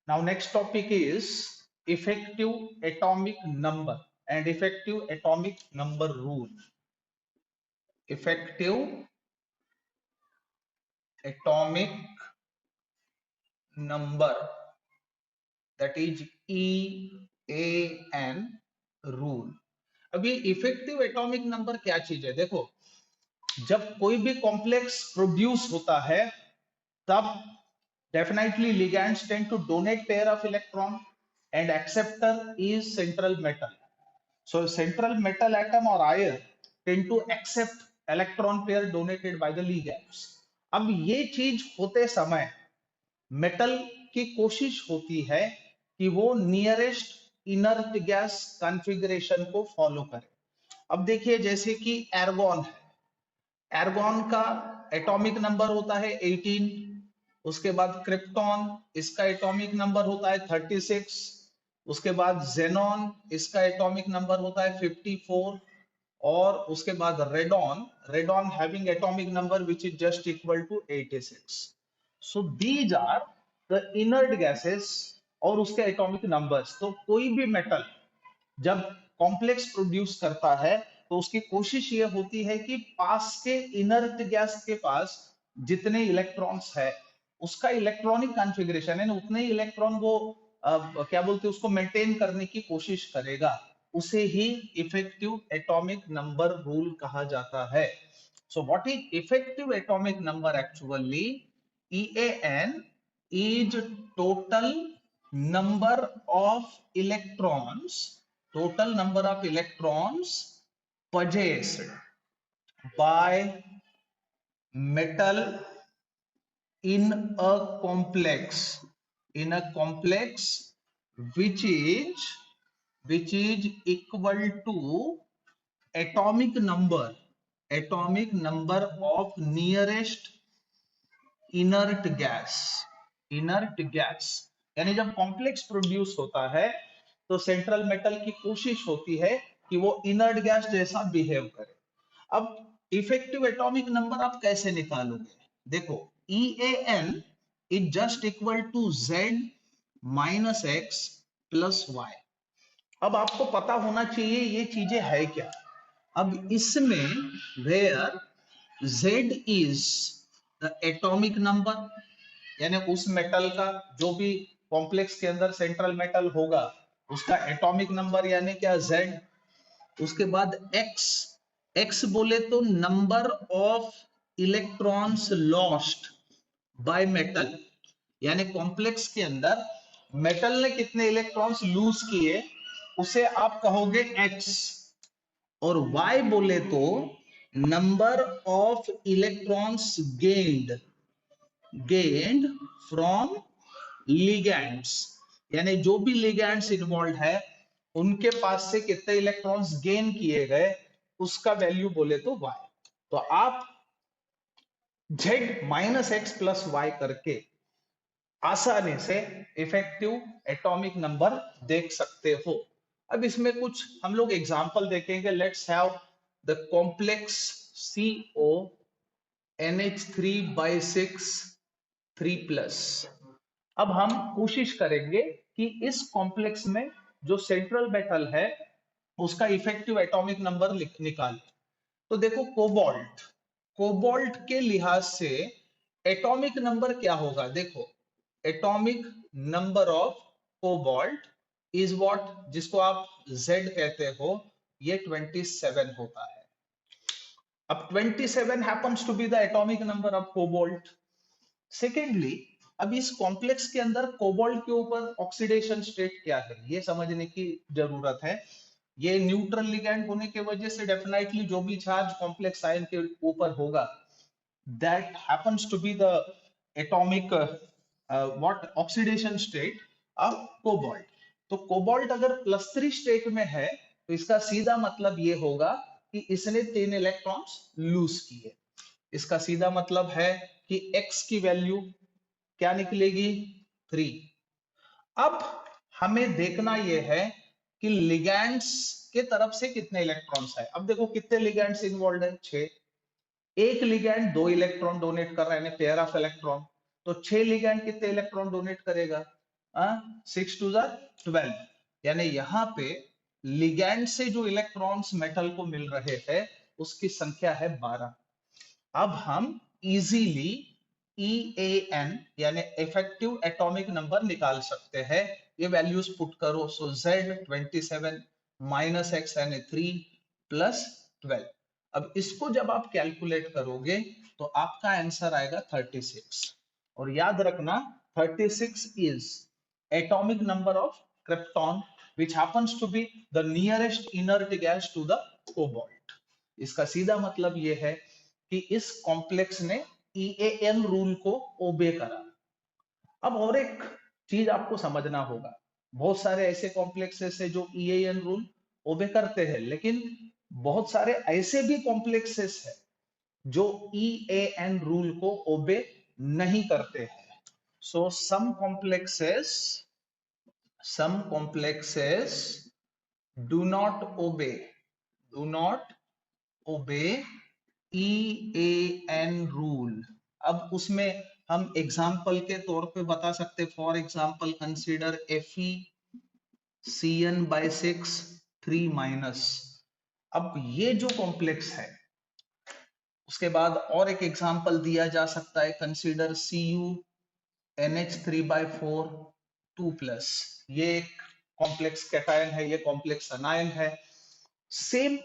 Now next topic is effective atomic number and effective atomic number rule. Effective atomic number, that is EAN rule. अब ये effective atomic number क्या चीज है? देखो, जब कोई भी कॉम्प्लेक्स प्रोड्यूस होता है तब definitely ligands tend to donate pair of electron and acceptor is central metal. So central metal atom or ion tend to accept electron pair donated by the ligands. अब ये चीज होते समय मेटल की कोशिश होती है कि वो नियरेस्ट इनर्ट गैस कॉन्फ़िगरेशन को फॉलो करे। अब देखिए, जैसे कि एर्गॉन है, एर्गॉन का एटॉमिक नंबर होता है 18, उसके बाद क्रिप्टॉन, इसका एटॉमिक नंबर होता है 36, उसके बाद जेनॉन, इसका एटॉमिक नंबर होता है 54, और उसके बाद radon, radon having atomic number which is just equal to 86। So these are the inert gases और उसके एटॉमिक नंबर्स। तो कोई भी मेटल जब कॉम्प्लेक्स प्रोड्यूस करता है तो उसकी कोशिश ये होती है कि पास के इनर्ट गैस के पास जितने इलेक्ट्रॉन्स है उसका इलेक्ट्रॉनिक कॉन्फ़िगरेशन है ना, उतने ही इलेक्ट्रॉन वो क्या बोलते हैं उसको मेंटेन करने की कोशिश करेगा। उसे ही इफेक्टिव एटॉमिक नंबर रूल कहा जाता है। So what is effective atomic number? Actually EAN is total number of electrons, total number of electrons possessed by metal in a complex, in a complex which is equal to atomic number, atomic number of nearest inert gas, inert gas. यानी जब complex produce होता है तो central metal की कोशिश होती है कि वो इनर्ट गैस जैसा बिहेव करे। अब इफेक्टिव एटॉमिक नंबर आप कैसे निकालोगे? देखो, EAN is just equal to Z minus x plus y. अब आपको पता होना चाहिए ये चीजें है क्या। अब इसमें where Z is the atomic number, यानी उस मेटल का जो भी कॉम्प्लेक्स के अंदर सेंट्रल मेटल होगा उसका एटॉमिक नंबर यानी क्या, Z। उसके बाद X, X बोले तो number of electrons lost by metal, यानी कॉम्प्लेक्स के अंदर मेटल ने कितने इलेक्ट्रॉन्स लूज किए उसे आप कहोगे X। और Y बोले तो number of electrons gained from ligands, यानी जो भी लिगैंड्स इन्वॉल्व है उनके पास से कितने इलेक्ट्रॉन्स गेन किए गए उसका वैल्यू बोले तो Y। तो आप Z minus x plus y करके आसानी से इफेक्टिव एटॉमिक नंबर देख सकते हो। अब इसमें कुछ हम लोग एग्जांपल देखेंगे। Let's have the complex CO NH3/6 3+। अब हम कोशिश करेंगे कि इस कॉम्प्लेक्स में जो सेंट्रल मेटल है उसका इफेक्टिव एटॉमिक नंबर निकालें। तो देखो, कोबाल्ट, कोबाल्ट के लिहाज से एटॉमिक नंबर क्या होगा? देखो, atomic number of cobalt is what, जिसको आप Z कहते हो, ये 27 होता है। अब 27 happens to be the atomic number of cobalt. Secondly, अब इस कॉम्प्लेक्स के अंदर कोबाल्ट के ऊपर ऑक्सीडेशन स्टेट क्या है ये समझने की जरूरत है। ये न्यूट्रल लिगैंड होने की वजह से डेफिनेटली जो भी चार्ज कॉम्प्लेक्स आयन के ऊपर होगा that happens to be the atomic what oxidation state of cobalt. तो कोबाल्ट अगर +3 स्टेट में है तो इसका सीधा मतलब ये होगा कि इसने 3 इलेक्ट्रॉन्स लूज किए। इसका सीधा मतलब है कि X की वैल्यू क्या निकलेगी, 3। अब हमें देखना यह है कि लिगैंड्स के तरफ से कितने इलेक्ट्रॉन्स है। अब देखो कितने लिगैंड्स इन्वॉल्व है, 6। एक लिगैंड 2 इलेक्ट्रॉन डोनेट कर रहा है, पेयर ऑफ इलेक्ट्रॉन। तो 6 लिगैंड कितने इलेक्ट्रॉन डोनेट करेगा? 6 टू जार 12, यानी यहाँ पे लिगैंड से जो इलेक्ट्रॉन्स मेटल को मिल रहे हैं उसकी संख्या है 12। अब हम इजीली EAN यानी इफेक्टिव एटॉमिक नंबर निकाल सकते हैं। ये वैल्यूज पुट करो, सो Z27 माइनस एक्स यानी 3 प्लस 12। अब इसको जब आप कैलकुलेट करोगे तो आपका आंसर आएगा 36। और याद रखना 36 is atomic number of krypton which happens to be the nearest inert gas to the cobalt। इसका सीधा मतलब ये है कि इस कॉम्प्लेक्स ने EAN रूल को ओबे करा। अब और एक चीज आपको समझना होगा, बहुत सारे ऐसे कॉम्प्लेक्सेस है जो EAN रूल ओबे करते हैं, लेकिन बहुत सारे ऐसे भी कॉम्प्लेक्सेस है जो EAN रूल को ओबे नहीं करते हैं। सो some complexes do not obey EAN rule. अब उसमें हम एग्जाम्पल के तौर पे बता सकते, for example consider FeCN/6 3 minus. अब ये जो कॉम्प्लेक्स है, उसके बाद और एक एग्जाम्पल दिया जा सकता है, कंसीडर CuNH3/4 2 प्लस। ये एक कॉम्प्लेक्स कैटायन है, ये कॉम्प्लेक्स अनायन है। सेम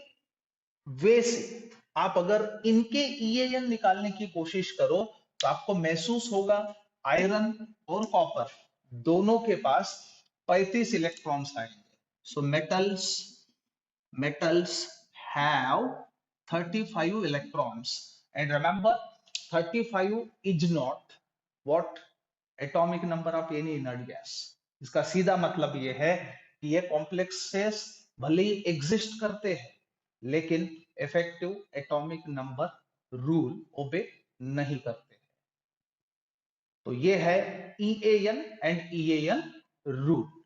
वे से आप अगर इनके EAN निकालने की कोशिश करो तो आपको महसूस होगा आयरन और कॉपर दोनों के पास 35 इलेक्ट्रॉन्स आएंगे। सो metals have 35 electrons, and remember 35 is not what atomic number of any inert gas। इसका सीधा मतलब ये है कि ये कॉम्प्लेक्सेस भले ही एग्जिस्ट करते हैं लेकिन इफेक्टिव एटॉमिक नंबर रूल ओबे नहीं करते। तो ये है EAN एंड EAN रूल।